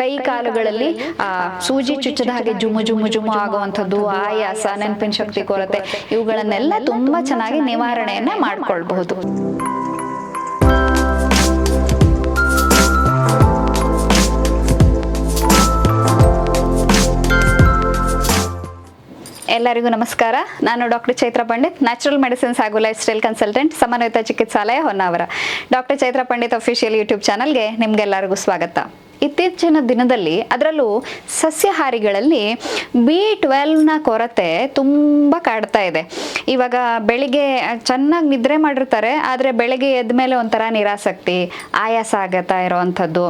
ಕೈ ಕಾಲುಗಳಲ್ಲಿ ಸೂಜಿ ಚುಚ್ಚದ ಹಾಗೆ ಜುಮು ಜುಮು ಜುಮು ಆಗುವಂಥದ್ದು, ಆಯಾಸ, ನೆನಪಿನ ಶಕ್ತಿ ಕೊರತೆ, ಇವುಗಳನ್ನೆಲ್ಲ ತುಂಬಾ ಚೆನ್ನಾಗಿ ನಿವಾರಣೆಯನ್ನ ಮಾಡ್ಕೊಳ್ಬಹುದು. ಎಲ್ಲರಿಗೂ ನಮಸ್ಕಾರ. ನಾನು doctor Chaitra Pandit, natural medicines ಹಾಗೂ lifestyle consultant, Samanvita Chikitsalaya, Honnavar. Doctor Chaitra Pandit official YouTube ಚಾನಲ್ಗೆ ನಿಮ್ಗೆಲ್ಲರಿಗೂ ಸ್ವಾಗತ. ಇತ್ತೀಚಿನ ದಿನದಲ್ಲಿ ಅದರಲ್ಲೂ ಸಸ್ಯಾಹಾರಿಗಳಲ್ಲಿ B12ನ ಕೊರತೆ ತುಂಬ ಕಾಡ್ತಾ ಇದೆ. ಇವಾಗ ಬೆಳಿಗ್ಗೆ ಚೆನ್ನಾಗಿ ನಿದ್ರೆ ಮಾಡಿರ್ತಾರೆ, ಆದರೆ ಬೆಳಿಗ್ಗೆ ಎದ್ದ ಮೇಲೆ ಒಂಥರ ನಿರಾಸಕ್ತಿ, ಆಯಾಸ ಆಗತ್ತಾ ಇರೋವಂಥದ್ದು,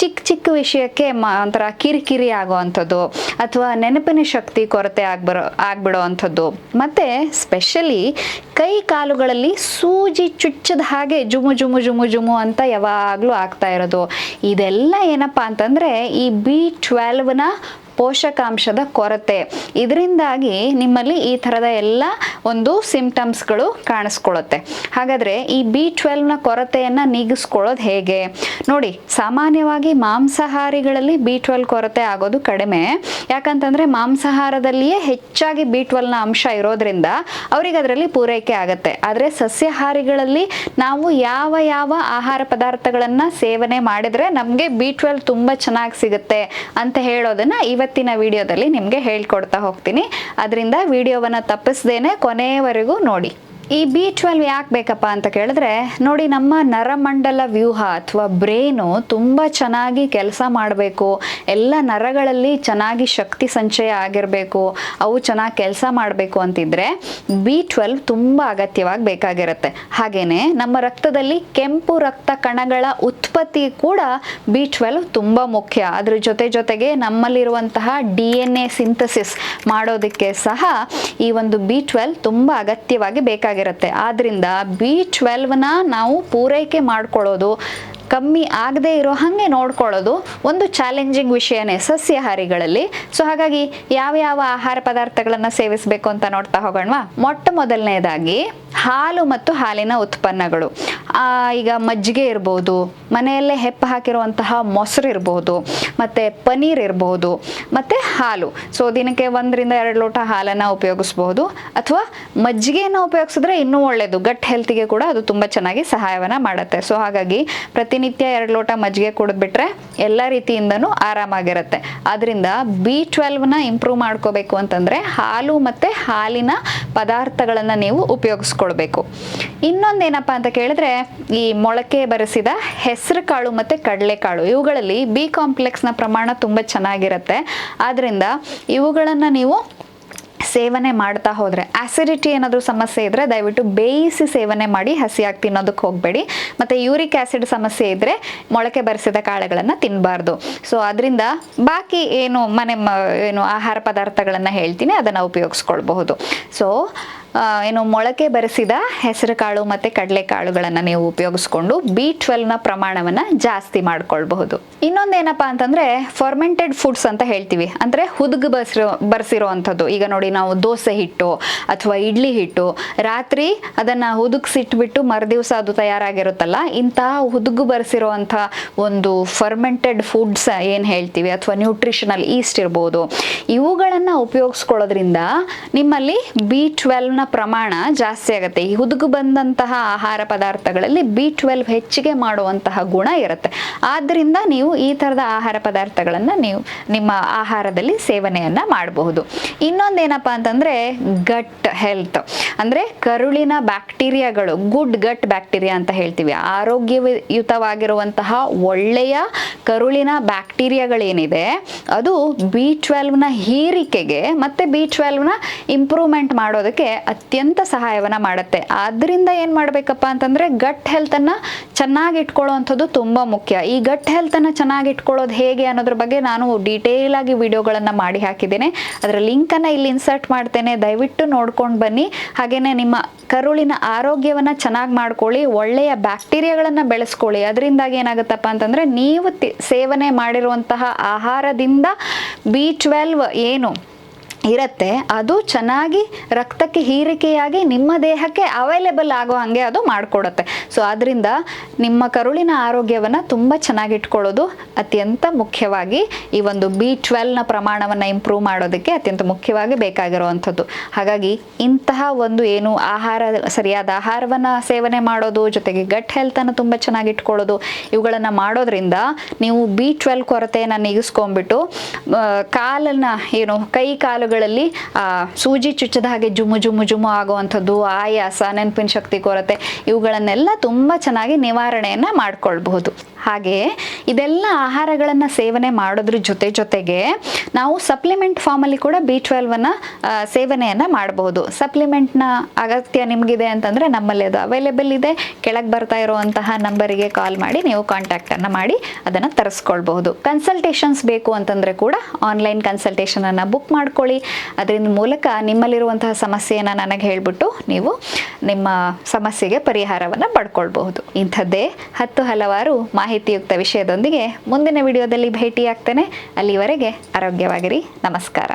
ಚಿಕ್ಕ ಚಿಕ್ಕ ವಿಷಯಕ್ಕೆ ಒಂಥರ ಕಿರಿಕಿರಿ ಆಗೋವಂಥದ್ದು, ಅಥವಾ ನೆನಪಿನ ಶಕ್ತಿ ಕೊರತೆ ಆಗ್ಬಿಡೋ ಅಂಥದ್ದು, ಮತ್ತು ಸ್ಪೆಷಲಿ ಕೈ ಕಾಲುಗಳಲ್ಲಿ ಸೂಜಿ ಚುಚ್ಚದ ಹಾಗೆ ಜುಮು ಜುಮು ಜುಮು ಜುಮು ಅಂತ ಯಾವಾಗಲೂ ಆಗ್ತಾ ಇರೋದು. ಇದೆಲ್ಲ ಏನಪ್ಪ ಅಂತಂದ್ರೆ ಈ B12ನ ಪೋಷಕಾಂಶದ ಕೊರತೆ. ಇದರಿಂದಾಗಿ ನಿಮ್ಮಲ್ಲಿ ಈ ಥರದ ಎಲ್ಲ ಒಂದು ಸಿಂಪ್ಟಮ್ಸ್ಗಳು ಕಾಣಿಸ್ಕೊಳ್ಳುತ್ತೆ. ಹಾಗಾದರೆ ಈ B12ನ ಕೊರತೆಯನ್ನು ನೀಗಿಸ್ಕೊಳ್ಳೋದು ಹೇಗೆ ನೋಡಿ. ಸಾಮಾನ್ಯವಾಗಿ ಮಾಂಸಾಹಾರಿಗಳಲ್ಲಿ B12 ಕೊರತೆ ಆಗೋದು ಕಡಿಮೆ. ಯಾಕಂತಂದರೆ ಮಾಂಸಾಹಾರದಲ್ಲಿಯೇ ಹೆಚ್ಚಾಗಿ B12ನ ಅಂಶ ಇರೋದ್ರಿಂದ ಅವ್ರಿಗೆ ಅದರಲ್ಲಿ ಪೂರೈಕೆ ಆಗುತ್ತೆ. ಆದರೆ ಸಸ್ಯಾಹಾರಿಗಳಲ್ಲಿ ನಾವು ಯಾವ ಯಾವ ಆಹಾರ ಪದಾರ್ಥಗಳನ್ನು ಸೇವನೆ ಮಾಡಿದರೆ ನಮಗೆ B12 ತುಂಬ ಚೆನ್ನಾಗಿ ಸಿಗುತ್ತೆ ಅಂತ ಹೇಳೋದನ್ನು ಇವತ್ತಿನ ವಿಡಿಯೋದಲ್ಲಿ ನಿಮಗೆ ಹೇಳ್ಕೊಡ್ತಾ ಹೋಗ್ತೀನಿ. ಅದರಿಂದ ವಿಡಿಯೋವನ್ನು ತಪ್ಪಿಸ್ದೇನೆ ಕೊನೆಯವರೆಗೂ ನೋಡಿ. ಈ B12 ಯಾಕೆ ಬೇಕಪ್ಪ ಅಂತ ಕೇಳಿದ್ರೆ ನೋಡಿ, ನಮ್ಮ ನರಮಂಡಲ ವ್ಯೂಹ ಅಥವಾ ಬ್ರೈನು ತುಂಬ ಚೆನ್ನಾಗಿ ಕೆಲಸ ಮಾಡಬೇಕು, ಎಲ್ಲ ನರಗಳಲ್ಲಿ ಚೆನ್ನಾಗಿ ಶಕ್ತಿ ಸಂಚಯ ಆಗಿರಬೇಕು, ಅವು ಚೆನ್ನಾಗಿ ಕೆಲಸ ಮಾಡಬೇಕು ಅಂತಿದ್ರೆ B12 ತುಂಬ ಅಗತ್ಯವಾಗಿ ಬೇಕಾಗಿರುತ್ತೆ. ಹಾಗೇನೆ ನಮ್ಮ ರಕ್ತದಲ್ಲಿ ಕೆಂಪು ರಕ್ತ ಕಣಗಳ ಉತ್ಪತ್ತಿ ಕೂಡ B12 ತುಂಬ ಮುಖ್ಯ. ಅದ್ರ ಜೊತೆಗೆ ನಮ್ಮಲ್ಲಿರುವಂತಹ DNA ಸಿಂಥಸಿಸ್ ಮಾಡೋದಕ್ಕೆ ಸಹ ಈ ಒಂದು B12 ತುಂಬ ಅಗತ್ಯವಾಗಿ ಬೇಕಾಗಿರುತ್ತೆ. ಆದ್ರಿಂದ B12ನ ನಾವು ಪೂರೈಕೆ ಮಾಡ್ಕೊಳ್ಳೋದು, ಕಮ್ಮಿ ಆಗದೆ ಇರೋ ಹಾಗೆ ನೋಡ್ಕೊಳ್ಳೋದು ಒಂದು ಚಾಲೆಂಜಿಂಗ್ ವಿಷಯನೇ ಸಸ್ಯಾಹಾರಿಗಳಲ್ಲಿ. ಸೊ ಹಾಗಾಗಿ ಯಾವ ಆಹಾರ ಪದಾರ್ಥಗಳನ್ನು ಸೇವಿಸಬೇಕು ಅಂತ ನೋಡ್ತಾ ಹೋಗೋಣ. ಮೊಟ್ಟ ಮೊದಲನೇದಾಗಿ ಹಾಲು ಮತ್ತು ಹಾಲಿನ ಉತ್ಪನ್ನಗಳು. ಈಗ ಮಜ್ಜಿಗೆ ಇರ್ಬೋದು, ಮನೆಯಲ್ಲೇ ಹೆಪ್ಪು ಹಾಕಿರುವಂತಹ ಮೊಸರು ಇರ್ಬೋದು, ಮತ್ತು ಪನೀರ್ ಇರ್ಬೋದು, ಮತ್ತು ಹಾಲು. ಸೊ ದಿನಕ್ಕೆ 1 ರಿಂದ 2 ಲೋಟ ಹಾಲನ್ನು ಉಪಯೋಗಿಸ್ಬೋದು, ಅಥವಾ ಮಜ್ಜಿಗೆಯನ್ನು ಉಪಯೋಗಿಸಿದ್ರೆ ಇನ್ನೂ ಒಳ್ಳೆಯದು. ಗಟ್ ಹೆಲ್ತಿಗೆ ಕೂಡ ಅದು ತುಂಬ ಚೆನ್ನಾಗಿ ಸಹಾಯವನ್ನು ಮಾಡುತ್ತೆ. ಸೊ ಹಾಗಾಗಿ ಪ್ರತಿನಿತ್ಯ 2 ಲೋಟ ಮಜ್ಜಿಗೆ ಕುಡಿದ್ಬಿಟ್ರೆ ಎಲ್ಲ ರೀತಿಯಿಂದನೂ ಆರಾಮಾಗಿರುತ್ತೆ. ಆದ್ರಿಂದ B12ನ ಇಂಪ್ರೂವ್ ಮಾಡ್ಕೋಬೇಕು ಅಂತಂದ್ರೆ ಹಾಲು ಮತ್ತೆ ಹಾಲಿನ ಪದಾರ್ಥಗಳನ್ನ ನೀವು ಉಪಯೋಗಿಸ್ಕೊಳ್ಬೇಕು. ಇನ್ನೊಂದೇನಪ್ಪ ಅಂತ ಕೇಳಿದ್ರೆ ಈ ಮೊಳಕೆ ಬರಿಸಿದ ಹೆಸರು ಕಾಳು ಮತ್ತೆ ಕಡಲೆಕಾಳು, ಇವುಗಳಲ್ಲಿ B ಕಾಂಪ್ಲೆಕ್ಸ್ನ ಪ್ರಮಾಣ ತುಂಬಾ ಚೆನ್ನಾಗಿರುತ್ತೆ. ಆದ್ರಿಂದ ಇವುಗಳನ್ನ ನೀವು ಸೇವನೆ ಮಾಡ್ತಾ ಹೋದರೆ, ಆಸಿಡಿಟಿ ಏನಾದರೂ ಸಮಸ್ಯೆ ಇದ್ದರೆ ದಯವಿಟ್ಟು ಬೇಯಿಸಿ ಸೇವನೆ ಮಾಡಿ, ಹಸಿಯಾಗಿ ತಿನ್ನೋದಕ್ಕೆ ಹೋಗಬೇಡಿ. ಮತ್ತು ಯೂರಿಕ್ ಆ್ಯಸಿಡ್ ಸಮಸ್ಯೆ ಇದ್ದರೆ ಮೊಳಕೆ ಬರಿಸಿದ ಕಾಳುಗಳನ್ನು ತಿನ್ನಬಾರ್ದು. ಸೊ ಅದರಿಂದ ಬಾಕಿ ಏನು ಆಹಾರ ಪದಾರ್ಥಗಳನ್ನು ಹೇಳ್ತೀನಿ, ಅದನ್ನು ಉಪಯೋಗಿಸ್ಕೊಳ್ಬಹುದು. ಸೊ ಮೊಳಕೆ ಬರಿಸಿದ ಹೆಸರು ಕಾಳು ಮತ್ತು ಕಡಲೆಕಾಳುಗಳನ್ನು ನೀವು ಉಪಯೋಗಿಸ್ಕೊಂಡು B12ನ ಪ್ರಮಾಣವನ್ನು ಜಾಸ್ತಿ ಮಾಡ್ಕೊಳ್ಬಹುದು. ಇನ್ನೊಂದೇನಪ್ಪ ಅಂತಂದರೆ ಫರ್ಮೆಂಟೆಡ್ ಫುಡ್ಸ್ ಅಂತ ಹೇಳ್ತೀವಿ, ಅಂದರೆ ಹುದುಗು ಬರ್ಸಿರೋ ಅಂಥದ್ದು. ಈಗ ನೋಡಿ, ನಾವು ದೋಸೆ ಹಿಟ್ಟು ಅಥವಾ ಇಡ್ಲಿ ಹಿಟ್ಟು ರಾತ್ರಿ ಅದನ್ನು ಹುದುಗಿಸಿಟ್ಬಿಟ್ಟು ಮರುದಿವಸ ಅದು ತಯಾರಾಗಿರುತ್ತಲ್ಲ, ಇಂತಹ ಹುದುಗು ಬರ್ಸಿರೋ ಅಂಥ ಒಂದು ಫರ್ಮೆಂಟೆಡ್ ಫುಡ್ಸ್ ಏನು ಹೇಳ್ತೀವಿ, ಅಥವಾ ನ್ಯೂಟ್ರಿಷನಲ್ ಈಸ್ಟ್ ಇರ್ಬೋದು, ಇವುಗಳನ್ನು ಉಪಯೋಗಿಸ್ಕೊಳ್ಳೋದ್ರಿಂದ ನಿಮ್ಮಲ್ಲಿ B12ನ ಪ್ರಮಾಣ ಜಾಸ್ತಿ ಆಗುತ್ತೆ. ಈ ಹುದುಗು ಬಂದಂತಹ ಆಹಾರ ಪದಾರ್ಥಗಳಲ್ಲಿ B12 ಹೆಚ್ಚಿಗೆ ಮಾಡುವಂತಹ ಗುಣ ಇರುತ್ತೆ. ಆದ್ದರಿಂದ ನೀವು ಈ ಥರದ ಆಹಾರ ಪದಾರ್ಥಗಳನ್ನು ನೀವು ನಿಮ್ಮ ಆಹಾರದಲ್ಲಿ ಸೇವನೆಯನ್ನ ಮಾಡಬಹುದು. ಇನ್ನೊಂದೇನಪ್ಪ ಅಂತಂದ್ರೆ ಗಟ್ ಹೆಲ್ತ್, ಅಂದ್ರೆ ಕರುಳಿನ ಬ್ಯಾಕ್ಟೀರಿಯಾಗಳು, ಗುಡ್ ಗಟ್ ಬ್ಯಾಕ್ಟೀರಿಯಾ ಅಂತ ಹೇಳ್ತೀವಿ. ಆರೋಗ್ಯಯುತವಾಗಿರುವಂತಹ ಒಳ್ಳೆಯ ಕರುಳಿನ ಬ್ಯಾಕ್ಟೀರಿಯಾಗಳೇನಿದೆ ಅದು B12ನ ಹೀರಿಕೆಗೆ ಮತ್ತೆ B12ನ ಇಂಪ್ರೂವ್ಮೆಂಟ್ ಮಾಡೋದಕ್ಕೆ ಅತ್ಯಂತ ಸಹಾಯವನ್ನ ಮಾಡುತ್ತೆ. ಆದ್ರಿಂದ ಏನ್ ಮಾಡ್ಬೇಕಪ್ಪ ಅಂತಂದ್ರೆ ಗಟ್ ಹೆಲ್ತ್ ಅನ್ನ ಚೆನ್ನಾಗಿ ಇಟ್ಕೊಳ್ಳುವಂಥದ್ದು ತುಂಬಾ ಮುಖ್ಯ. ಈ ಗಟ್ ಹೆಲ್ತ್ ಅನ್ನ ಚೆನ್ನಾಗಿ ಇಟ್ಕೊಳ್ಳೋದು ಹೇಗೆ ಅನ್ನೋದ್ರ ಬಗ್ಗೆ ನಾನು ಡೀಟೇಲ್ ಆಗಿ ವಿಡಿಯೋಗಳನ್ನ ಮಾಡಿ ಹಾಕಿದ್ದೇನೆ. ಅದರ ಲಿಂಕ್ ಅನ್ನ ಇಲ್ಲಿ ಇನ್ಸರ್ಟ್ ಮಾಡ್ತೇನೆ, ದಯವಿಟ್ಟು ನೋಡ್ಕೊಂಡು ಬನ್ನಿ. ಹಾಗೇನೆ ನಿಮ್ಮ ಕರುಳಿನ ಆರೋಗ್ಯವನ್ನ ಚೆನ್ನಾಗಿ ಮಾಡ್ಕೊಳ್ಳಿ, ಒಳ್ಳೆಯ ಬ್ಯಾಕ್ಟೀರಿಯಾಗಳನ್ನ ಬೆಳೆಸ್ಕೊಳ್ಳಿ. ಅದರಿಂದಾಗಿ ಏನಾಗುತ್ತಪ್ಪ ಅಂತಂದ್ರೆ ನೀವು ಸೇವನೆ ಮಾಡಿರುವಂತಹ ಆಹಾರದಿಂದ B12 ಏನು ಇರುತ್ತೆ ಅದು ಚೆನ್ನಾಗಿ ರಕ್ತಕ್ಕೆ ಹೀರಿಕೆಯಾಗಿ ನಿಮ್ಮ ದೇಹಕ್ಕೆ ಅವೈಲೇಬಲ್ ಆಗೋ ಹಾಗೆ ಅದು ಮಾಡಿಕೊಡುತ್ತೆ. ಸೊ ಆದ್ದರಿಂದ ನಿಮ್ಮ ಕರುಳಿನ ಆರೋಗ್ಯವನ್ನು ತುಂಬ ಚೆನ್ನಾಗಿ ಇಟ್ಕೊಳ್ಳೋದು ಅತ್ಯಂತ ಮುಖ್ಯವಾಗಿ ಈ ಒಂದು B12ನ ಪ್ರಮಾಣವನ್ನು ಇಂಪ್ರೂವ್ ಮಾಡೋದಕ್ಕೆ ಅತ್ಯಂತ ಮುಖ್ಯವಾಗಿ ಬೇಕಾಗಿರುವಂಥದ್ದು. ಹಾಗಾಗಿ ಇಂತಹ ಒಂದು ಏನು ಸರಿಯಾದ ಆಹಾರವನ್ನು ಸೇವನೆ ಮಾಡೋದು, ಜೊತೆಗೆ ಗಟ್ ಹೆಲ್ತನ್ನು ತುಂಬ ಚೆನ್ನಾಗಿ ಇಟ್ಕೊಳ್ಳೋದು, ಇವುಗಳನ್ನು ಮಾಡೋದ್ರಿಂದ ನೀವು B12 ಕೊರತೆಯನ್ನು ನೀಗಿಸ್ಕೊಂಡ್ಬಿಟ್ಟು ಕಾಲನ್ನು ಕೈ ಕಾಲುಗಳಲ್ಲಿ ಸೂಜಿ ಚುಚ್ಚದ ಹಾಗೆ ಜುಮು ಆಗುವಂಥದ್ದು, ಆಯಾಸ, ನೆನಪಿನ ಶಕ್ತಿ ಕೊರತೆ, ಇವುಗಳನ್ನೆಲ್ಲ ತುಂಬ ಚೆನ್ನಾಗಿ ನಿವಾರಣೆಯನ್ನು ಮಾಡ್ಕೊಳ್ಬಹುದು. ಹಾಗೆಯೇ ಇದೆಲ್ಲ ಆಹಾರಗಳನ್ನು ಸೇವನೆ ಮಾಡೋದ್ರ ಜೊತೆಗೆ ನಾವು ಸಪ್ಲಿಮೆಂಟ್ ಫಾರ್ಮಲ್ಲಿ ಕೂಡ B12ನ್ನು ಸೇವನೆಯನ್ನು ಮಾಡಬಹುದು. ಸಪ್ಲಿಮೆಂಟ್ನ ಅಗತ್ಯ ನಿಮಗಿದೆ ಅಂತಂದರೆ ನಮ್ಮಲ್ಲಿ ಅದು ಅವೈಲೇಬಲ್ ಇದೆ. ಕೆಳಗೆ ಬರ್ತಾ ಇರುವಂತಹ ನಂಬರಿಗೆ ಕಾಲ್ ಮಾಡಿ ನೀವು ಕಾಂಟ್ಯಾಕ್ಟನ್ನು ಮಾಡಿ ಅದನ್ನು ತರಿಸ್ಕೊಳ್ಬಹುದು. ಕನ್ಸಲ್ಟೇಷನ್ಸ್ ಬೇಕು ಅಂತಂದರೆ ಕೂಡ ಆನ್ಲೈನ್ ಕನ್ಸಲ್ಟೇಷನನ್ನು ಬುಕ್ ಮಾಡ್ಕೊಳ್ಳಿ. ಅದರಿಂದ ಮೂಲಕ ನಿಮ್ಮಲ್ಲಿರುವಂತಹ ಸಮಸ್ಯೆಯನ್ನು ನನಗೆ ಹೇಳಿಬಿಟ್ಟು ನೀವು ನಿಮ್ಮ ಸಮಸ್ಯೆಗೆ ಪರಿಹಾರವನ್ನು ಪಡ್ಕೊಳ್ಬಹುದು. ಇಂಥದ್ದೇ ಹಲವಾರು ಮಾಹಿತಿಯುಕ್ತ ವಿಷಯದೊಂದಿಗೆ ಮುಂದಿನ ವಿಡಿಯೋದಲ್ಲಿ ಭೇಟಿಯಾಗ್ತೇನೆ. ಅಲ್ಲಿವರೆಗೆ ಆರೋಗ್ಯವಾಗಿರಿ. ನಮಸ್ಕಾರ.